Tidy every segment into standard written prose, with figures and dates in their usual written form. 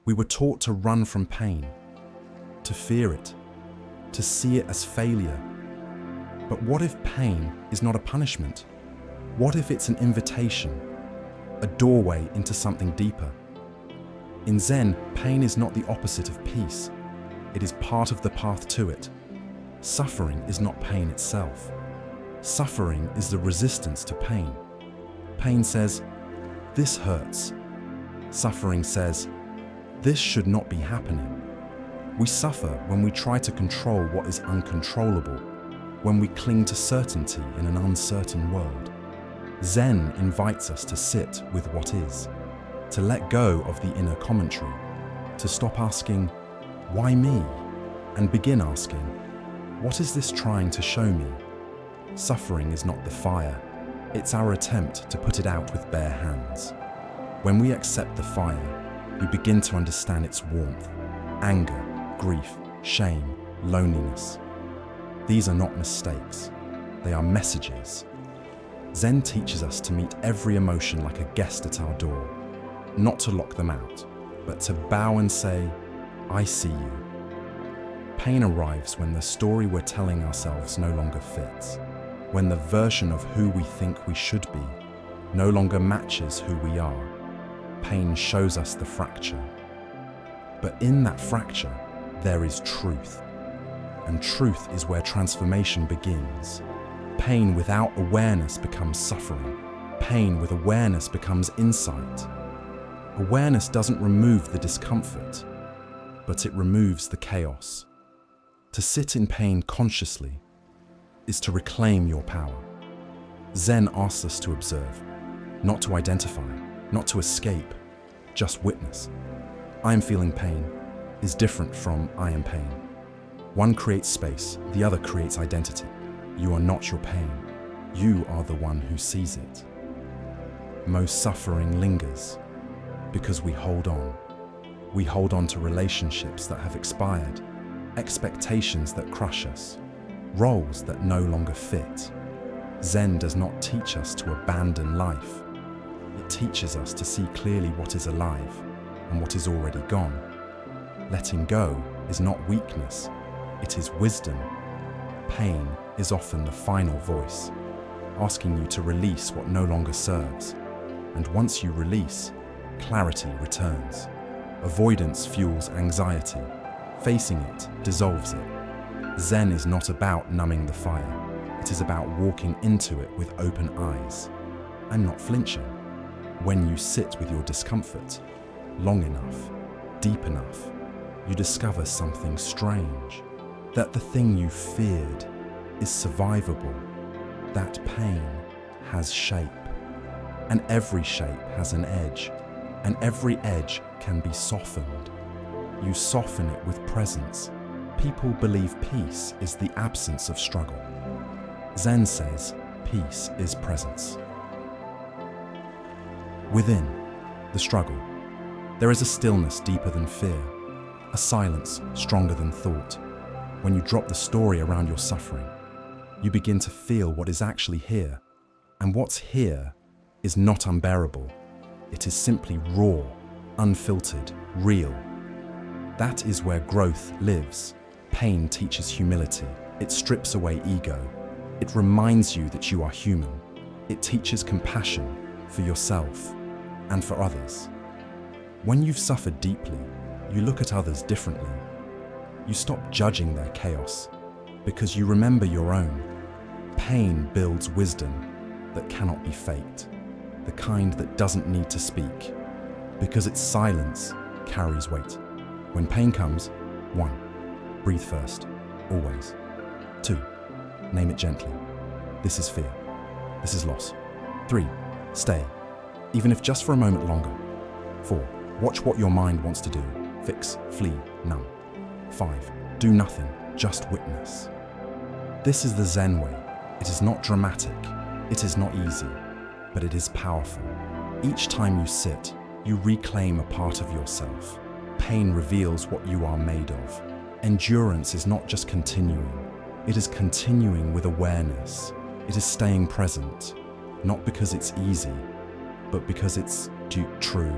We were taught to run from pain, to fear it, to see it as failure. But what if pain is not a punishment? What if it's an invitation, a doorway into something deeper? In Zen, pain is not the opposite of peace. It is part of the path to it. Suffering is not pain itself. Suffering is the resistance to pain. Pain says, "This hurts." Suffering says, "This should not be happening." We suffer when we try to control what is uncontrollable, when we cling to certainty in an uncertain world. Zen invites us to sit with what is, to let go of the inner commentary, to stop asking, "Why me?" and begin asking, "What is this trying to show me?" Suffering is not the fire, it's our attempt to put it out with bare hands. When we accept the fire, we begin to understand its warmth, anger, grief, shame, loneliness. These are not mistakes, they are messages. Zen teaches us to meet every emotion like a guest at our door, not to lock them out, but to bow and say, "I see you." Pain arrives when the story we're telling ourselves no longer fits, when the version of who we think we should be no longer matches who we are. Pain shows us the fracture. But in that fracture, there is truth. And truth is where transformation begins. Pain without awareness becomes suffering. Pain with awareness becomes insight. Awareness doesn't remove the discomfort, but it removes the chaos. To sit in pain consciously is to reclaim your power. Zen asks us to observe, not to identify, not to escape, just witness. "I am feeling pain" is different from "I am pain." One creates space, the other creates identity. You are not your pain. You are the one who sees it. Most suffering lingers because we hold on. We hold on to relationships that have expired, expectations that crush us, roles that no longer fit. Zen does not teach us to abandon life. It teaches us to see clearly what is alive and what is already gone. Letting go is not weakness, it is wisdom. Pain is often the final voice, asking you to release what no longer serves. And once you release, clarity returns. Avoidance fuels anxiety. Facing it dissolves it. Zen is not about numbing the fire. It is about walking into it with open eyes and not flinching. When you sit with your discomfort long enough, deep enough, you discover something strange. That the thing you feared is survivable. That pain has shape. And every shape has an edge. And every edge can be softened. You soften it with presence. People believe peace is the absence of struggle. Zen says peace is presence. Within the struggle, there is a stillness deeper than fear, a silence stronger than thought. When you drop the story around your suffering, you begin to feel what is actually here. And what's here is not unbearable. It is simply raw, unfiltered, real. That is where growth lives. Pain teaches humility. It strips away ego. It reminds you that you are human. It teaches compassion for yourself and for others. When you've suffered deeply, you look at others differently. You stop judging their chaos because you remember your own. Pain builds wisdom that cannot be faked, the kind that doesn't need to speak, because its silence carries weight. When pain comes, 1. Breathe first, always. 2. Name it gently. This is fear. This is loss. 3. Stay, even if just for a moment longer. 4. Watch what your mind wants to do. Fix, flee, numb. 5. Do nothing, just witness. This is the Zen way. It is not dramatic, it is not easy, but it is powerful. Each time you sit, you reclaim a part of yourself. Pain reveals what you are made of. Endurance is not just continuing, it is continuing with awareness. It is staying present, not because it's easy, but because it's true.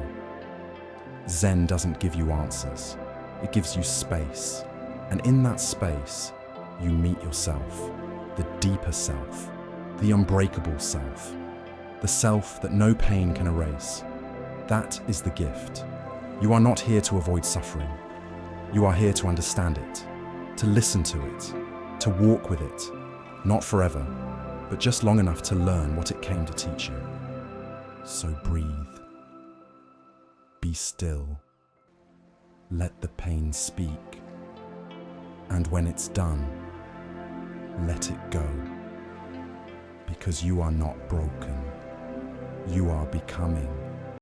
Zen doesn't give you answers. It gives you space. And in that space, you meet yourself, the deeper self, the unbreakable self, the self that no pain can erase. That is the gift. You are not here to avoid suffering. You are here to understand it, to listen to it, to walk with it, not forever, but just long enough to learn what it came to teach you. So breathe. Be still. Let the pain speak. And when it's done, let it go. Because you are not broken. You are becoming.